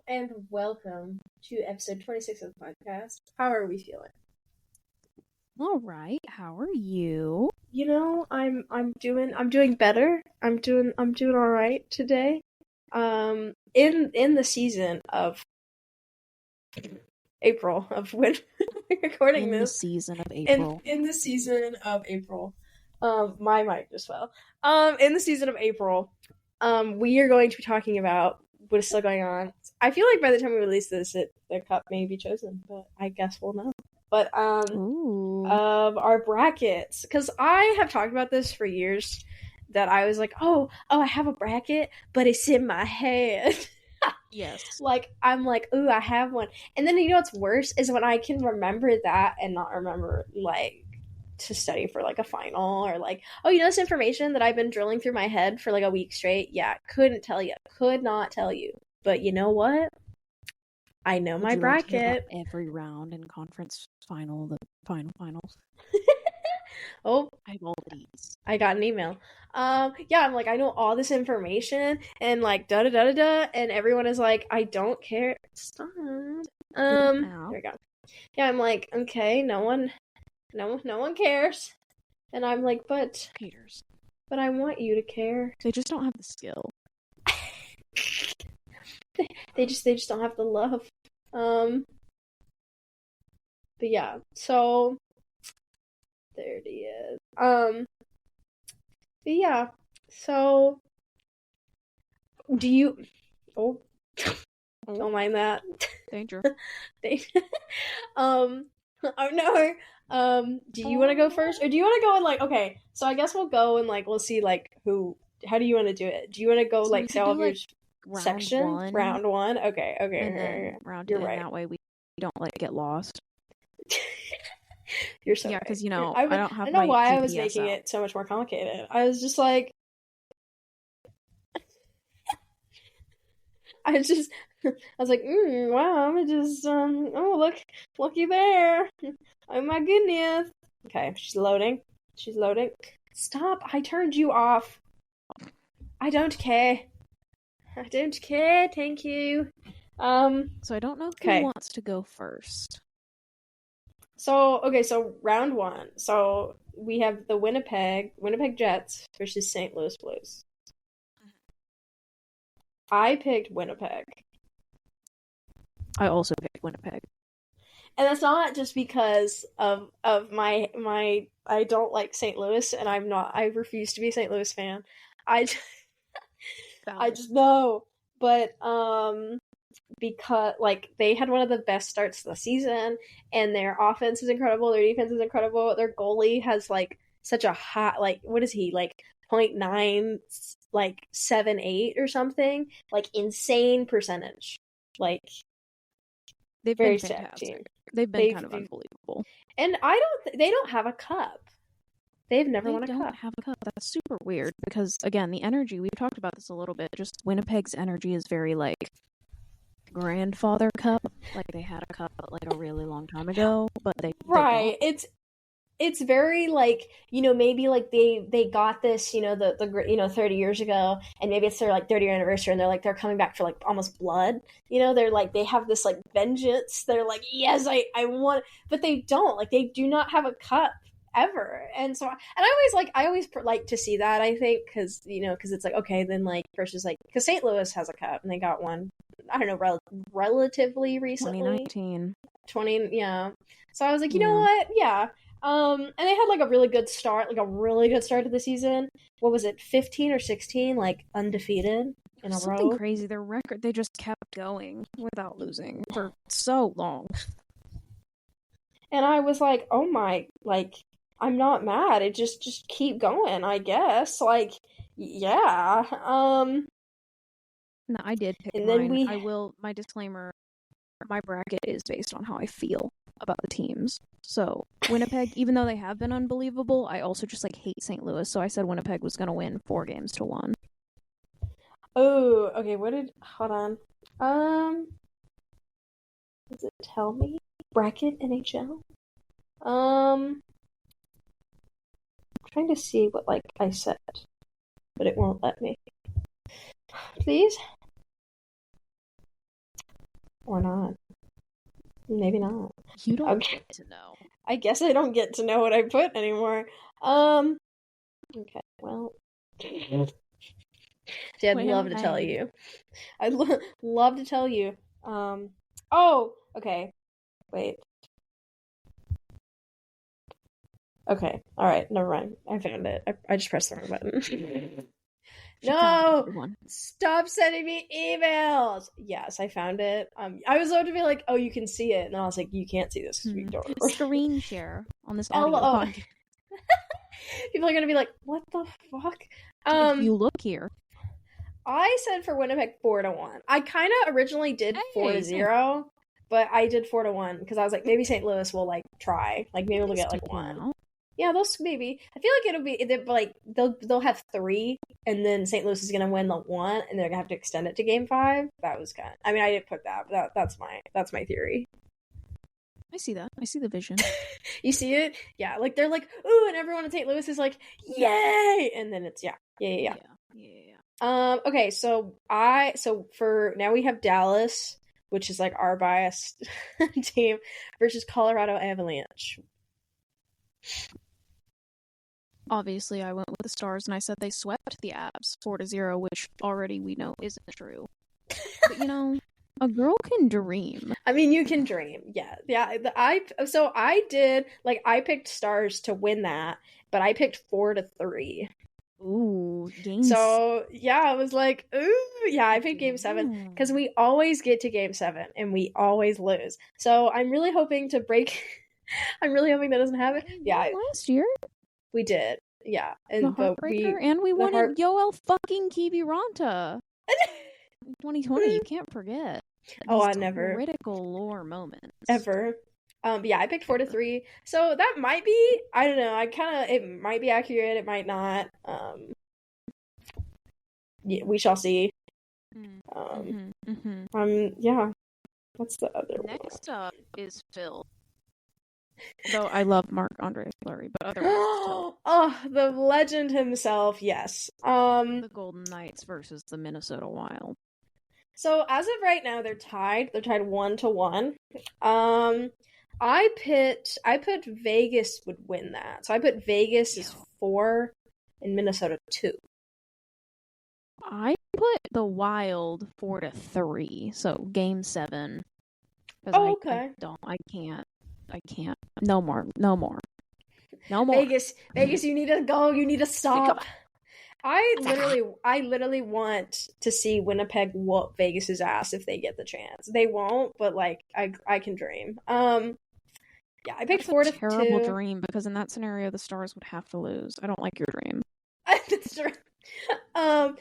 and welcome to episode 26 of the podcast. How are we feeling? All right. How are you? I'm doing better. I'm doing all right today. In the season of April of when we're recording In the this. season of April. In the season of April. My mic just fell. In the season of April, we are going to be talking about what is still going on. I feel like by the time we release this, the cup may be chosen, but I guess we'll know. But of our brackets, because I have talked about this for years, that I was like, oh, I have a bracket, but it's in my head. Yes. Like, I'm like, ooh, I have one. And then, you know what's worse is when I can remember that and not remember, like, to study for, like, a final, or, like, oh, you know this information that I've been drilling through my head for, like, a week straight? Yeah, could not tell you. But you know what? I know my bracket. Like to hear about every round in conference final, the finals. Oh, I have all these. I got an email. Yeah, I'm like, I know all this information, and like, da da da da da, and everyone is like, I don't care. Stop. There we go. Yeah, I'm like, okay, no one cares, and I'm like, but cares. But I want you to care. They just don't have the skill. they just don't have the love. But yeah, so there it is. But yeah, so do you? Oh, don't mind that. Danger. Oh no. Do you want to go first, or do you want to go in like? Okay, so I guess we'll go and like we'll see like who. How do you want to do it? Do you want to go so like say all of your section? Round one. Okay. And then round two. Right. That way we don't like get lost. You're so because right. I don't have. I don't know why GPS I was making it so much more complicated. I was just like, I was like, wow, I'm just oh look, looky there. Oh my goodness. Okay, she's loading. Stop! I turned you off. I don't care. Thank you. So I don't know who wants to go first. So round one. So we have the Winnipeg Jets versus St. Louis Blues. I picked Winnipeg. I also picked Winnipeg. And that's not just because of my I don't like St. Louis, and I refuse to be a St. Louis fan. I just know. But because like they had one of the best starts of the season, and their offense is incredible, their defense is incredible, their goalie has like such a hot, like, what is he, like 0.9 like 7-8 or something, like insane percentage. Like they've been fantastic. They've been kind of unbelievable. And they don't have a cup. They've never won a cup. They don't have a cup. That's super weird because, again, the energy, we've talked about this a little bit, just Winnipeg's energy is very, like, grandfather cup. Like, they had a cup, like, a really long time ago, but they Right. It's very, like, you know, maybe, like, they got this, you know, the 30 years ago, and maybe it's their, like, 30-year anniversary, and they're coming back for, like, almost blood. You know, they're, like, they have this, like, vengeance. They're, like, yes, I want... But they don't. Like, they do not have a cup ever. And so... And I always like to see that, I think, because, you know, because it's, like, okay, then, like, versus, like... Because St. Louis has a cup, and they got one, I don't know, relatively recently. 2019. Yeah. So I was like, you know what? Yeah. And they had like a really good start to the season. What was it, 15 or 16, like undefeated in a row? Something crazy. Their record, they just kept going without losing for so long. And I was like, oh my, like, I'm not mad. It just keep going, I guess. Like, yeah. No, I did pick mine. My disclaimer, my bracket is based on how I feel about the teams. So Winnipeg, even though they have been unbelievable, I also just like hate St. Louis. So I said Winnipeg was going to win 4-1. Oh, okay. Hold on. Does it tell me bracket NHL? I'm trying to see what like I said, but it won't let me. Please. Or not. Maybe not. You don't get to know. I guess I don't get to know what I put anymore. Okay, well. See, I'd love to tell you. I'd love to tell you. Oh, okay. Wait. Okay, alright, never mind. I found it. I just pressed the wrong button. No! Stop sending me emails! Yes, I found it. I was about to be like, oh, you can see it. And then I was like, you can't see this because we don't record. Screen share on this audio podcast. People are going to be like, what the fuck? If you look here. I said for Winnipeg 4-1. I kind of originally did 4-0, but I did 4-1 because I was like, maybe St. Louis will like try. Like maybe they'll get like 1. Yeah, those maybe. I feel like it'll be like they'll have 3, and then St. Louis is gonna win the 1, and they're gonna have to extend it to Game 5. That was kind of. I mean, I didn't put that, but that's my theory. I see that. I see the vision. You see it? Yeah, like they're like, ooh, and everyone in St. Louis is like, yay, and then it's yeah. Okay, so for now we have Dallas, which is like our biased team, versus Colorado Avalanche. Obviously, I went with the Stars, and I said they swept the Avs 4-0, which already we know isn't true. But, a girl can dream. I mean, you can dream. Yeah. I picked Stars to win that, but I picked 4-3. Ooh, games. So, yeah, I was like, ooh, yeah, I picked Game 7, because we always get to Game 7, and we always lose. So, I'm really hoping to break... I'm really hoping that doesn't happen. Yeah. Last year? We did, yeah, and the heartbreaker, and we won at Yoel fucking Kiviranta. 2020, you can't forget. I never. Critical lore moments ever. Yeah, I picked 4-3, so that might be. I don't know. It might be accurate. It might not. Yeah, we shall see. Yeah. What's the other one? Next up is Phil. Though I love Marc-Andre Fleury, but otherwise oh, the legend himself, yes. The Golden Knights versus the Minnesota Wild. So as of right now, they're tied. They're tied 1-1. I put Vegas would win that. So I put Vegas is 4 and Minnesota 2. I put the Wild 4-3. So Game 7. Okay. I can't. No more. Vegas, you need to go. You need to stop. I literally want to see Winnipeg whoop Vegas's ass if they get the chance. They won't, but like I can dream. Yeah, I picked 4-2. Terrible dream, because in that scenario the Stars would have to lose. I don't like your dream. That's true. No,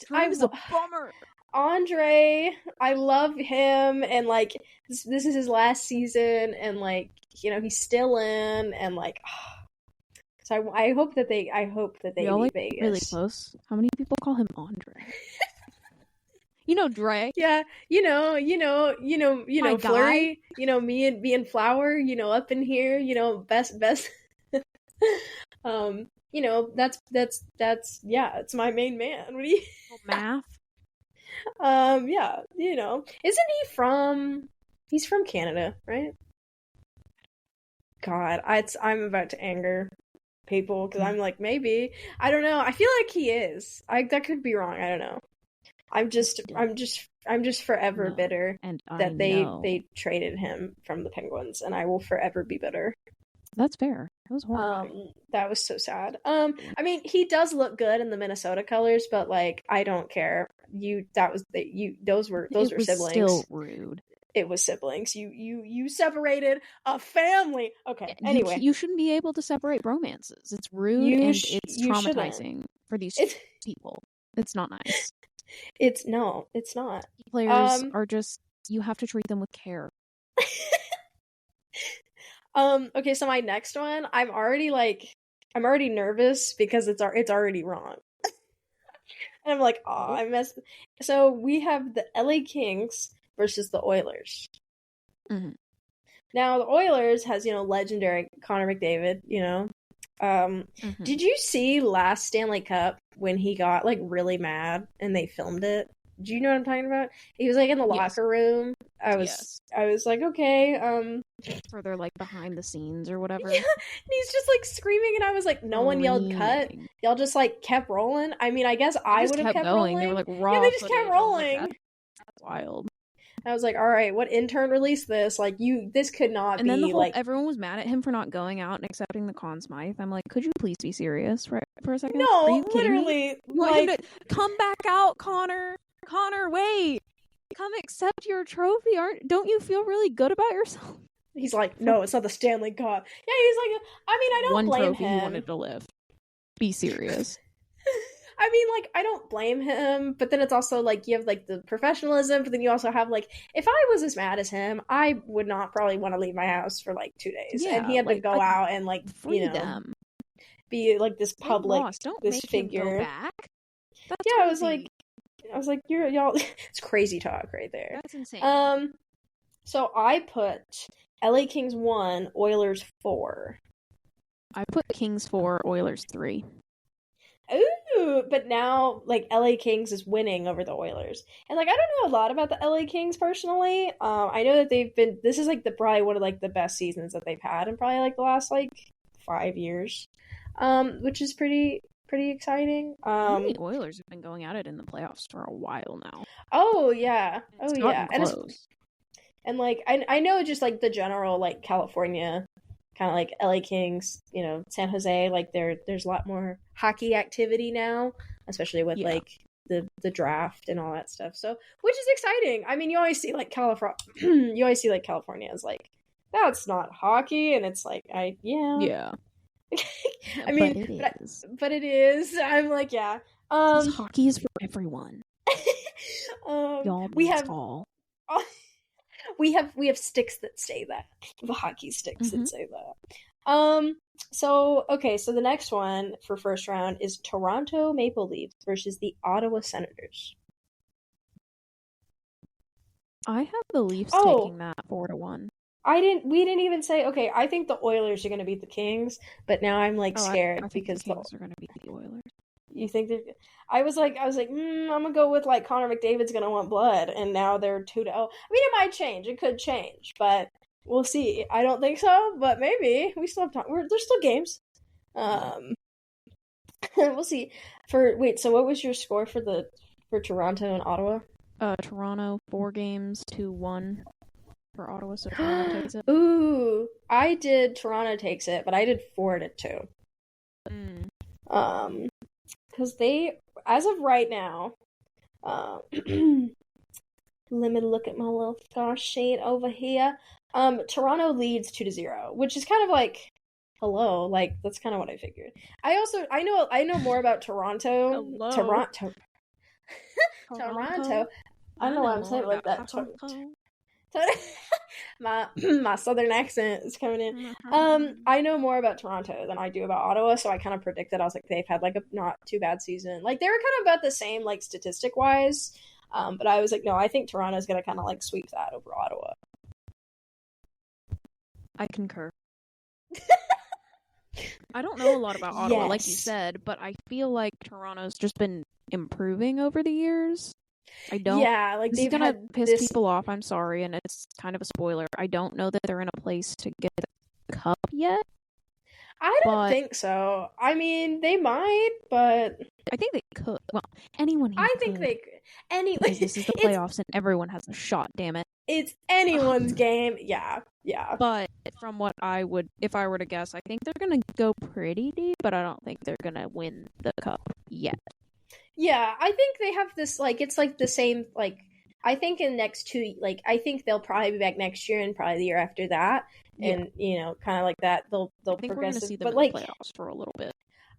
Dream's a bummer. Andre, I love him, and like this is his last season, and like he's still in, and like so I hope that they beat Vegas. Really close. How many people call him Andre? Dre. Yeah, Fleury. Me and Flower. Up in here. Best. that's yeah. It's my main man. What do you? Math. Yeah, isn't he from? He's from Canada, right? God, I'm about to anger people because I'm like, maybe I don't know. I feel like he is. That could be wrong. I don't know. I'm just forever bitter that they traded him from the Penguins, and I will forever be bitter. That's fair. That was horrible. That was so sad. I mean, he does look good in the Minnesota colors, but like, I don't care. Those were siblings. Still rude. It was siblings. You separated a family. Okay. Anyway, you shouldn't be able to separate romances. It's rude and it's traumatizing for these people. It's not nice. It's not. Players are just. You have to treat them with care. Okay, so my next one, I'm already nervous because it's already wrong. And I'm like, oh, I messed. So we have the LA Kings versus the Oilers. Mm-hmm. Now the Oilers has legendary Connor McDavid. Did you see last Stanley Cup when he got like really mad and they filmed it Do you know what I'm talking about? He was like in the locker room. I was like, okay, further like behind the scenes or whatever. Yeah, and he's just like screaming, and I was like, no one yelled cut. Y'all just like kept rolling. I mean, I guess I would have kept going. Rolling. They were like raw. Yeah, they just kept rolling. Like, that's wild. I was like, all right, what intern released this? Like, this could not and be then like everyone was mad at him for not going out and accepting the Conn Smythe. I'm like, could you please be serious for a second? No, are you literally. You want him to come back out, Connor? Connor, wait. Come accept your trophy. Don't you feel really good about yourself? He's like, no, it's not the Stanley Cup. Yeah, he's like, I mean, I don't blame him. One trophy he wanted to lift. Be serious. I mean, like, I don't blame him, but then it's also, like, you have, like, the professionalism, but then you also have, like, if I was as mad as him, I would not probably want to leave my house for, like, 2 days. Yeah, and he had to go out and, like, them. Be, like, this public, this figure. Him go back. That's crazy. I was like, y'all, it's crazy talk right there. That's insane. So I put LA Kings 1, Oilers 4. I put Kings 4, Oilers 3. Ooh, but now, like, LA Kings is winning over the Oilers. And, like, I don't know a lot about the LA Kings personally. I know that this is, like, probably one of, like, the best seasons that they've had in probably, like, the last, like, 5 years. Which is pretty exciting. The Oilers have been going at it in the playoffs for a while now. Oh, yeah. Oh, yeah. Close. And, like, I know just, like, the general, like, California kind of like LA Kings, you know, San Jose, like there's a lot more hockey activity now, especially with like the draft and all that stuff. So, which is exciting. I mean, you always see like California, as like, that's not hockey, and it's like, yeah. I mean, but it is. I'm like, yeah. Hockey is for everyone. We have we have sticks that say that. The hockey sticks that say that. So the next one for first round is Toronto Maple Leafs versus the Ottawa Senators. I have the Leafs taking that 4-1. We didn't even say, okay, I think the Oilers are going to beat the Kings, but now I'm like scared I think because the Kings are going to beat the Oilers. You think they're? I was like, I'm gonna go with like Connor McDavid's gonna want blood, and now they're 2-0. I mean, it might change. It could change, but we'll see. I don't think so, but maybe we still have time. There's still games. We'll see. So what was your score for Toronto and Ottawa? Toronto 4 games, 2-1 for Ottawa. So Toronto takes it. Ooh, I did Toronto takes it, but I did 4-2. Because they, as of right now, let me look at my little star sheet over here. Toronto leads 2-0, which is kind of like, hello, like that's kind of what I figured. I know more about Toronto. Hello. Toronto. I don't know why I'm saying it like that. My southern accent is coming in. I know more about Toronto than I do about Ottawa, so I kind of predicted. I was like, they've had like a not too bad season. Like they were kind of about the same, like statistic wise. But I was like, no, I think Toronto's gonna kind of like sweep that over Ottawa. I concur. I don't know a lot about Ottawa, like you said, but I feel like Toronto's just been improving over the years. I don't. Yeah, like they've gonna piss people off. I'm sorry, and it's kind of a spoiler. I don't know that they're in a place to get the cup yet. I don't think so. I mean, they might, but I think they could. Well, anyone. I think they could. Anyway, this is the playoffs, and everyone has a shot. Damn it! It's anyone's game. Yeah. But from what I would, if I were to guess, I think they're gonna go pretty deep, but I don't think they're gonna win the cup yet. Yeah, I think they have this, like, it's like the same, like, I think in next 2, like, I think they'll probably be back next year and probably the year after that, and, you know, kind of like that, they'll I think progressive, we're gonna see them but, in like, the playoffs for a little bit.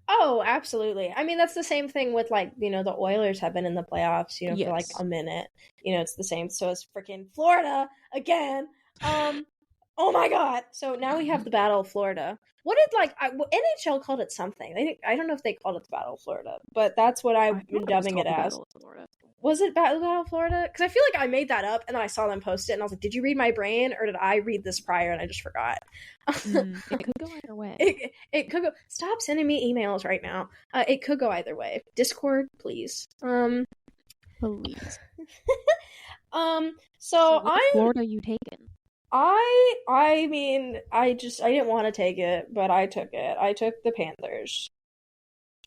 Oh, absolutely. I mean, that's the same thing with, like, you know, the Oilers have been in the playoffs, you know, for, like, a minute, you know, it's the same, so it's freaking Florida, again, oh my god, so now we have the Battle of Florida. What did, like, NHL called it something. I don't know if they called it the Battle of Florida, but that's what I've been dubbing it as. Was it Battle of Florida? Because I feel like I made that up, and then I saw them post it, and I was like, did you read my brain, or did I read this prior, and I just forgot? It could go either way. It could go... Stop sending me emails right now. It could go either way. Discord, please. Please. So what Florida you taking? I mean, I didn't want to take it, but I took it. I took the Panthers.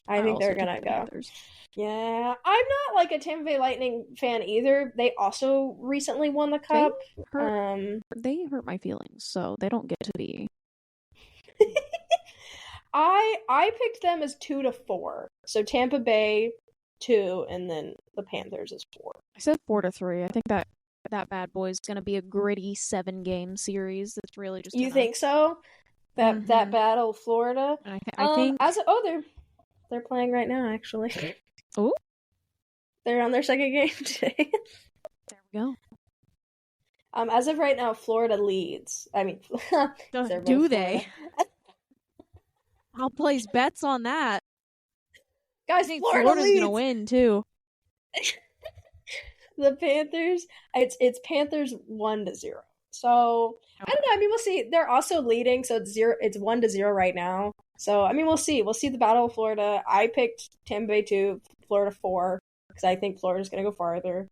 I think they're gonna go. Panthers. Yeah, I'm not like a Tampa Bay Lightning fan either. They also recently won the cup. They hurt my feelings, so they don't get to be. I picked them as 2-4. So Tampa Bay 2, and then the Panthers is 4. I said 4-3. I think that bad boy is gonna be a gritty 7-game series. That's really just. You think so? That battle of Florida. I think. They're playing right now. Actually. Oh. They're on their second game today. There we go. As of right now, Florida leads. I mean, do they? I'll place bets on that. Guys, I think Florida's gonna win too. The Panthers, it's Panthers 1-0. So okay. I don't know. I mean, we'll see. They're also leading, so it's 1-0 right now. So I mean, we'll see. We'll see the Battle of Florida. I picked Tampa Bay 2, Florida 4, because I think Florida's gonna go farther.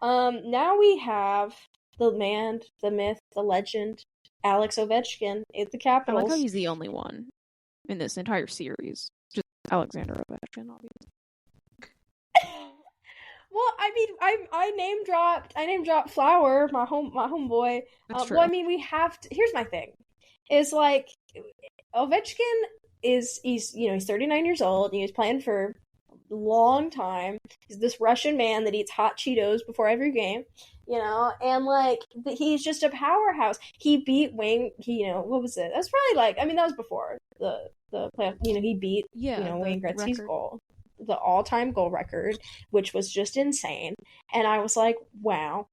Now we have the man, the myth, the legend, Alex Ovechkin at the Capitals. I like how he's the only one in this entire series. Just Alexander Ovechkin, obviously. Well, I mean, I name dropped Flower, my homeboy. That's true. Well, I mean, we have to. Here's my thing: is like Ovechkin he's 39 years old and he's playing for a long time. He's this Russian man that eats hot Cheetos before every game, and like he's just a powerhouse. He beat Wayne. What was it? That's probably that was before the playoff. He beat Wayne Gretzky's goal. The all-time goal record, which was just insane, and I was like, "Wow!"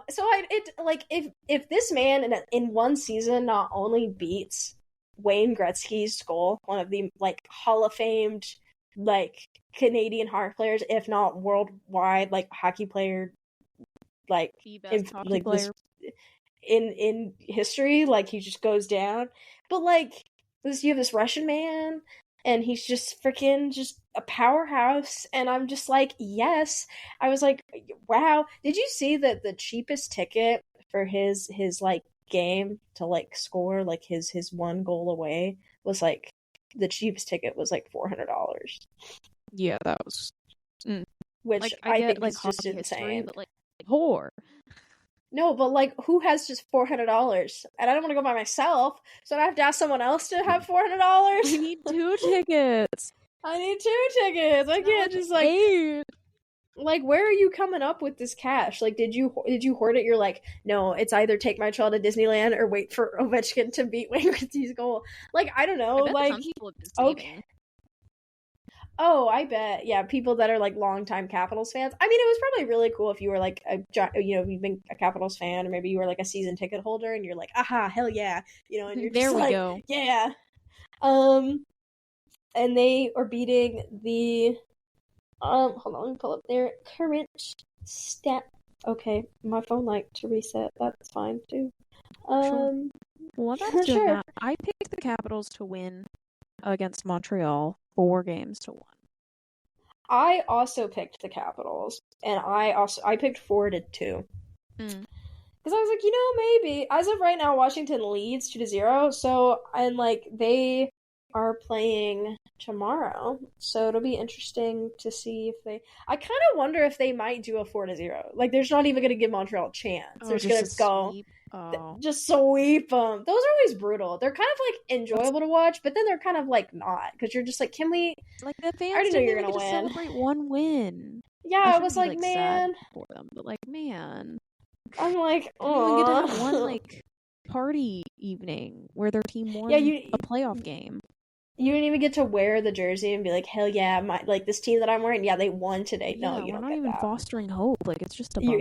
So if this man in one season not only beats Wayne Gretzky's goal, one of the Hall of Famed Canadian hockey players, if not worldwide hockey player, the best hockey player in history, he just goes down. But you have this Russian man. And he's just freaking just a powerhouse. And I'm just like, yes. I was like, wow. Did you see that the cheapest ticket for his game to score his one goal away was the cheapest ticket was $400? Yeah, that was. Which I think is just insane. History, but poor. No, but who has just $400? And I don't want to go by myself, so I have to ask someone else to have $400. I need 2 tickets. I need 2 tickets. I can't just 8. Where are you coming up with this cash? Did you hoard it? You're like, no, it's either take my child to Disneyland or wait for Ovechkin to beat Wayne Gretzky's goal. I don't know. I bet some people have been saving. Okay. Oh, I bet. Yeah, people that are longtime Capitals fans. I mean, it was probably really cool if you were you've been a Capitals fan, or maybe you were a season ticket holder, and you're like, aha, hell yeah, and you're just go. Yeah. And they are beating the. Hold on, let me pull up their current stat. Okay, my phone liked to reset. That's fine too. Sure. Well, that's doing that. I picked the Capitals to win against Montreal 4-1. I also picked the Capitals, and I picked 4-2. Because I was like, maybe. As of right now, Washington leads 2-0, so, and they are playing tomorrow, so it'll be interesting to see if they. I kind of wonder if they might do a 4-0. They're just not even going to give Montreal a chance. They're just going to go. Sweep. Oh. Just sweep them. Those are always brutal. They're kind of enjoyable to watch, but then they're kind of not, because you're just can we? The fans I already know you're gonna win. Celebrate one win. Yeah, I was man. Sad for them, but man. I'm oh. You get to have one party evening where their team won a playoff game. You didn't even get to wear the jersey and be like, hell yeah, my this team that I'm wearing, yeah, they won today. Yeah, no, you don't not get even that. Fostering hope. It's just a bummer.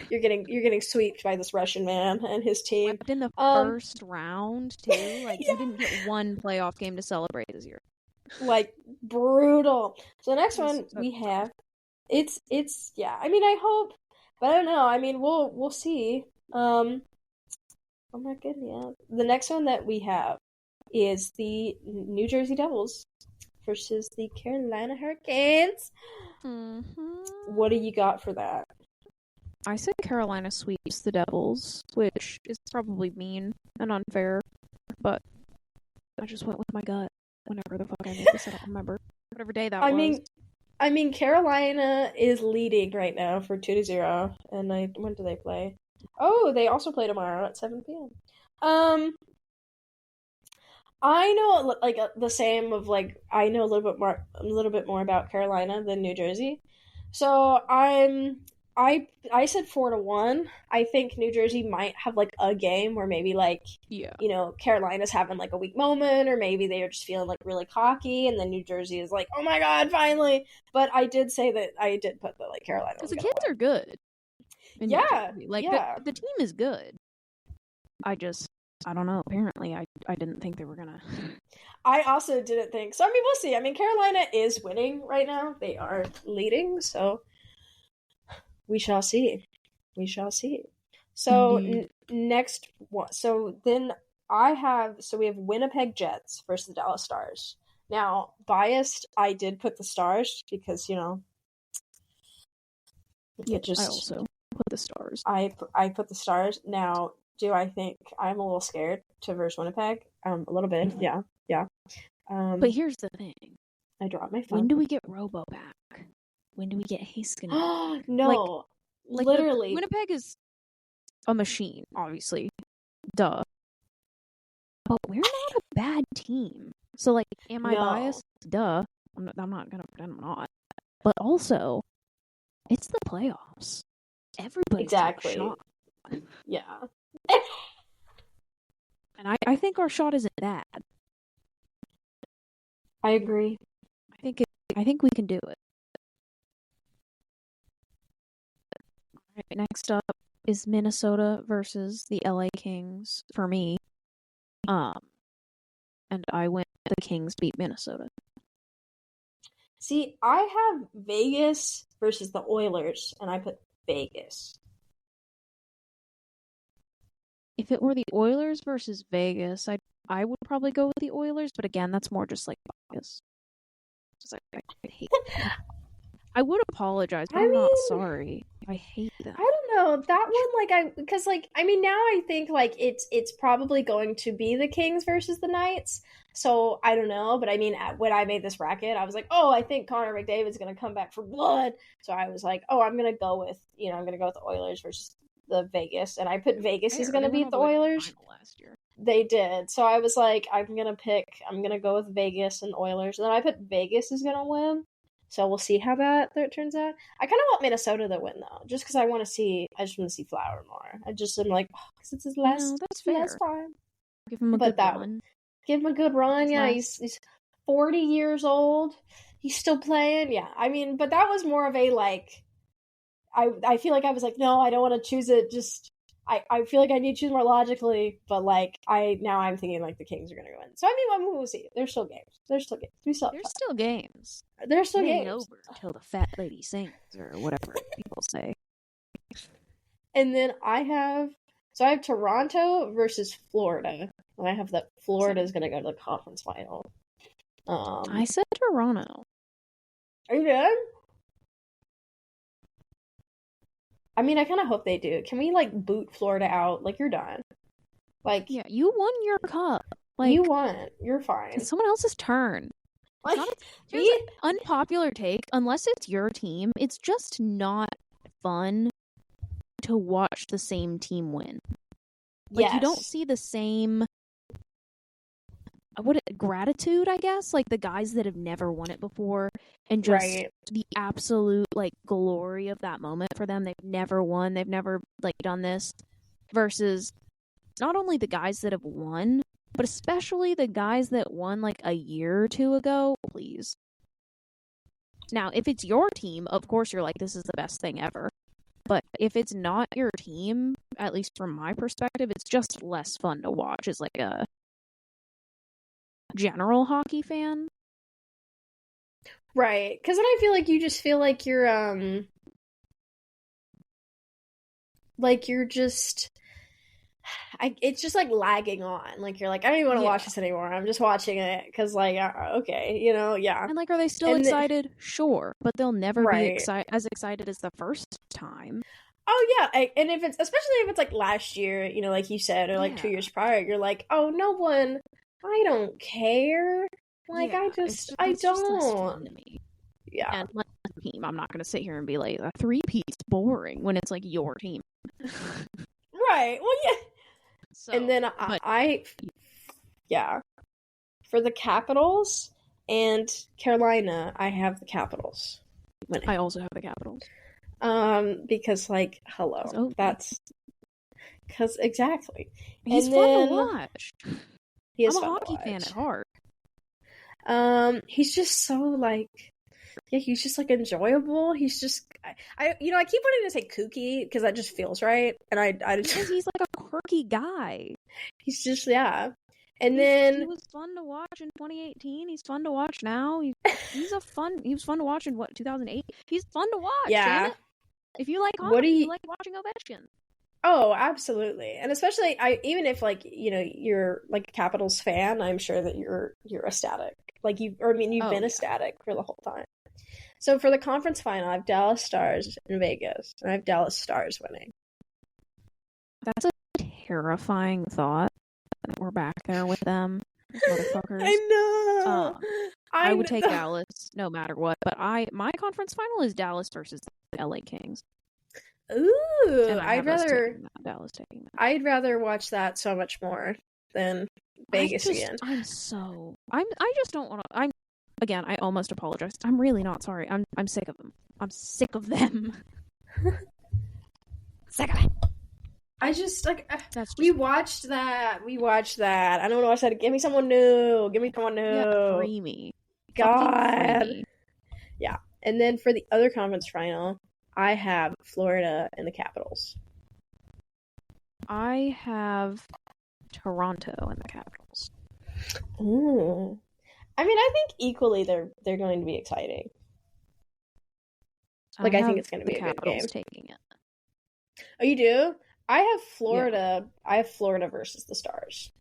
You're getting swept by this Russian man and his team. Swept in the first round too. Yeah. You didn't get one playoff game to celebrate this year. Brutal. So the next one we have, it's yeah. I mean, I hope, but I don't know. I mean, we'll see. I'm not good yet. The next one that we have is the New Jersey Devils versus the Carolina Hurricanes. What do you got for that? I said Carolina sweeps the Devils, which is probably mean and unfair, but I just went with my gut. Whenever the fuck I made this, I don't remember. Whatever day that was. I mean, Carolina is leading right now for 2-0, and when do they play? Oh, they also play tomorrow at 7 p.m. I know like the same of like I know a little bit more about Carolina than New Jersey. So I said 4-1. I think New Jersey might have like a game where maybe like Carolina's having like a weak moment, or maybe they are just feeling like really cocky, and then New Jersey is like, oh my god, finally. But I did say that I did put the like Carolina because the kids are good. Yeah, the team is good. I don't know. Apparently, I didn't think they were gonna. I also didn't think so. I mean, we'll see. I mean, Carolina is winning right now. They are leading, so we shall see. We shall see. So next one. So then we have Winnipeg Jets versus the Dallas Stars. Now, biased, I did put the Stars because I also put the Stars. I put the Stars. Now, do I think I'm a little scared to verse Winnipeg? A little bit, yeah. But here's the thing. I dropped my phone. When do we get Robo back? When do we get Heiskanen? No. Literally. Winnipeg is a machine, obviously. Duh. But we're not a bad team. So, like, am I biased? Duh. I'm not gonna pretend I'm not. But also, it's the playoffs. Everybody's got a shot. Yeah. And I think our shot isn't bad. I agree. I think we can do it. All right, next up is Minnesota versus the LA Kings for me. And I went the Kings beat Minnesota. See, I have Vegas versus the Oilers, and I put Vegas. If it were the Oilers versus Vegas, I would probably go with the Oilers, but again, that's more just like bias. I hate that. I would apologize, but I'm not sorry. I hate that. I don't know. That one, because now I think, like, it's probably going to be the Kings versus the Knights. So, I don't know. But, I mean, when I made this bracket, I was like, oh, I think Connor McDavid's going to come back for blood. So, I was like, oh, I'm going to go with the Oilers versus the Vegas. And I put Vegas is going to beat the Oilers. Last year. They did. So, I was like, I'm going to go with Vegas and Oilers. And then I put Vegas is going to win. So we'll see how that turns out. I kind of want Minnesota to win, though, just because I just want to see Flower more. I just am like, because it's his last time. Give him a good run. Give him a good run. Yeah, he's 40 years old. He's still playing. Yeah, I mean, but that was more of a, like, I feel like I was like, no, I don't want to choose it. Just, I feel like I need to choose more logically, but, like, I'm thinking, like, the Kings are going to win. So, I mean, we'll see. There's still games. There's still games. There's still games. There's still games. Over until the fat lady sings, or whatever people say. And then I have Toronto versus Florida. And I have that Florida is going to go to the conference final. I said Toronto. Are you done? I mean, I kind of hope they do. Can we, like, boot Florida out? Like, you're done. Like, yeah, you won your cup. Like, you won. You're fine. It's someone else's turn. Like, here's an unpopular take. Unless it's your team, it's just not fun to watch the same team win. Like, you don't see the same gratitude, I guess, like the guys that have never won it before, and just the absolute, like, glory of that moment for them. They've never won, they've never, like, done this, versus not only the guys that have won, but especially the guys that won, like, a year or two ago. Please. Now, if it's your team, of course you're like, this is the best thing ever. But if it's not your team, at least from my perspective, it's just less fun to watch as, like, a general hockey fan. Right. Because then I feel like you just feel like you're just, it's just like lagging on. Like you're like, I don't even want to watch this anymore. I'm just watching it because like, okay, yeah. And like, are they still excited? Sure, but they'll never be as excited as the first time. Oh yeah, and especially if it's like last year, like you said, or like 2 years prior, you're like, oh, no one, I don't care. Like I don't. Just less fun to me. Yeah. And like team, I'm not gonna sit here and be like, a 3-peat's boring when it's like your team. Right. Well, yeah. So, and then for the Capitals and Carolina, I have the Capitals winning. I also have the Capitals. Because like, hello, that's because exactly. He's fun to watch. I'm a hockey fan at heart. He's just so like, yeah, he's just like enjoyable. He's just, I keep wanting to say kooky because that just feels right, and I because he's like a quirky guy. He's just and then he was fun to watch in 2018. He's fun to watch now. He was fun to watch in 2008. He's fun to watch. Yeah. If you like hockey, you like watching Ovechkin. Oh, absolutely. And especially even if like, you're like a Capitals fan, I'm sure that you're ecstatic. Like you've been ecstatic for the whole time. So for the conference final, I have Dallas Stars in Vegas, and I have Dallas Stars winning. That's a terrifying thought that we're back there with them, motherfuckers. I know. I would take Dallas no matter what, but my conference final is Dallas versus the LA Kings. Ooh, I'd rather watch that so much more than Vegas again. I just don't want to. I almost apologized. I'm really not sorry. I'm sick of them. I'm sick of them. Sick of it. I just we watched that. I don't want to watch that. Give me someone new. Yeah, creamy. God. Creamy. Yeah. And then for the other conference final, I have Florida and the Capitals. I have Toronto and the Capitals. Ooh. I mean, I think equally they're going to be exciting. Like I think it's going to be a good game. Taking it. Oh, you do? I have Florida. Yeah. I have Florida versus the Stars.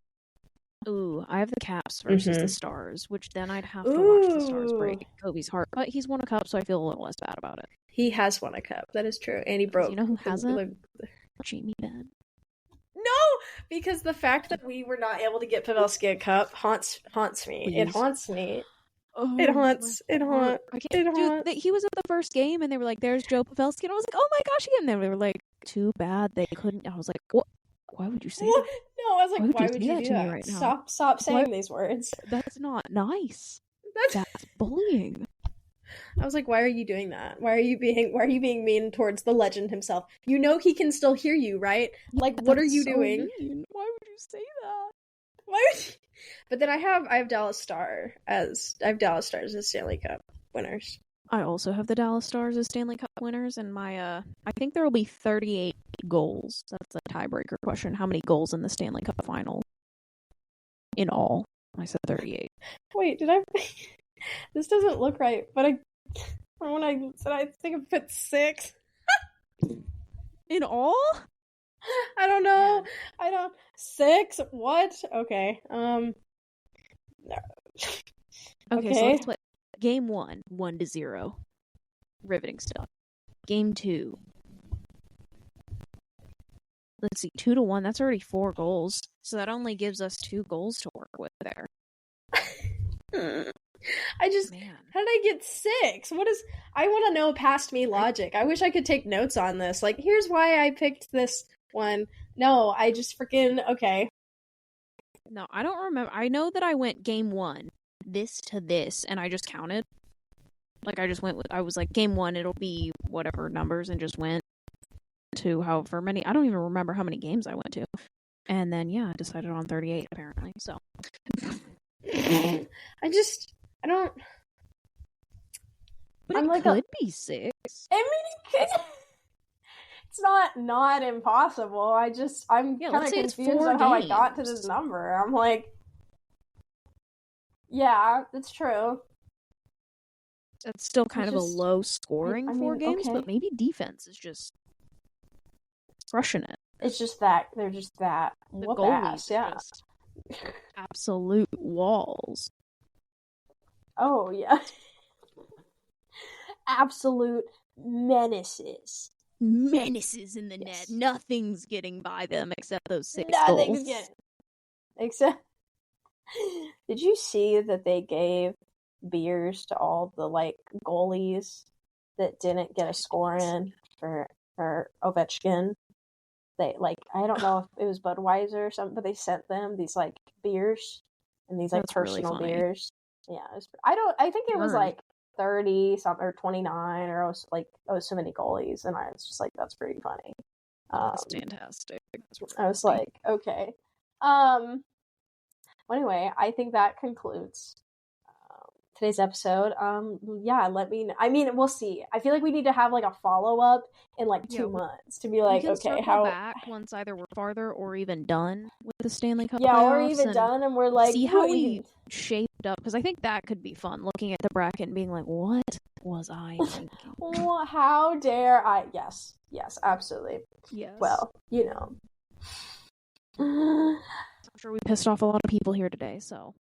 Ooh, I have the Caps versus the Stars, which then I'd have to watch the Stars break Kobe's heart. But he's won a cup, so I feel a little less bad about it. He has won a cup. That is true, and he broke. You know who hasn't? Jamie Benn. No, because the fact that we were not able to get Pavelski a cup haunts me. Please. It haunts me. Oh, it haunts. Dude, he was at the first game, and they were like, "There's Joe Pavelski," and I was like, "Oh my gosh!" And then they were like, "Too bad they couldn't." I was like, "What? Why would you say that?" No, I was like, "Why would you do that right now? Stop saying these words. That's not nice. That's bullying." I was like, "Why are you doing that? Why are you being mean towards the legend himself? You know he can still hear you, right? Like, what are you doing? Mean. Why would you say that? Why would you... But then I have Dallas Stars as Stanley Cup winners. I also have the Dallas Stars as Stanley Cup winners, and I think there will be 38 goals. That's the tiebreaker question. How many goals in the Stanley Cup final? In all. I said 38. Wait, did I... This doesn't look right, but when I said I think I put 6. In all? I don't know. Yeah. 6? What? Okay. No. Okay, so let's play. Game 1, 1-0. Riveting stuff. Game 2. Let's see, 2-1. That's already 4 goals. So that only gives us 2 goals to work with there. How did I get 6? I want to know past me logic. I wish I could take notes on this. Like, here's why I picked this one. No, I just freaking, okay. No, I don't remember. I know that I went game 1, this to this, and I just counted. Like, I was like, game 1, it'll be whatever numbers, and just went to however many. I don't even remember how many games I went to. And then, yeah, I decided on 38, apparently, so. I don't... But it could be 6. I mean, it could... It's not impossible. I'm kind of confused on how I got to this number. I'm like... Yeah, that's true. It's still kind of a low scoring 4 games, but maybe defense is just crushing it. It's just that they're just that whoop ass, yeah. Just absolute walls. Oh yeah. Absolute menaces. Menaces in the net. Nothing's getting by them except those 6 Nothing's goals. getting. Except, did you see that they gave beers to all the like goalies that didn't get a score in for Ovechkin? They like, I don't know if it was Budweiser or something, but they sent them these like beers and these like That's personal really beers. Yeah, I think it was like 30 something or 29, or it was so many goalies, and I was just like, that's pretty funny. That's fantastic. I was like, okay. Well, anyway, I think that concludes today's episode. Yeah, let me know. I mean, we'll see. I feel like we need to have like a follow-up in like 2 months to be like, we can okay, circle back once either we're farther or even done with the Stanley Cup playoffs. Yeah, or even done, and we're like, see how we shaped up, because I think that could be fun, looking at the bracket and being like, what was I thinking? How dare I? Yes, absolutely. Yes. Well, you know. I'm sure we pissed off a lot of people here today, so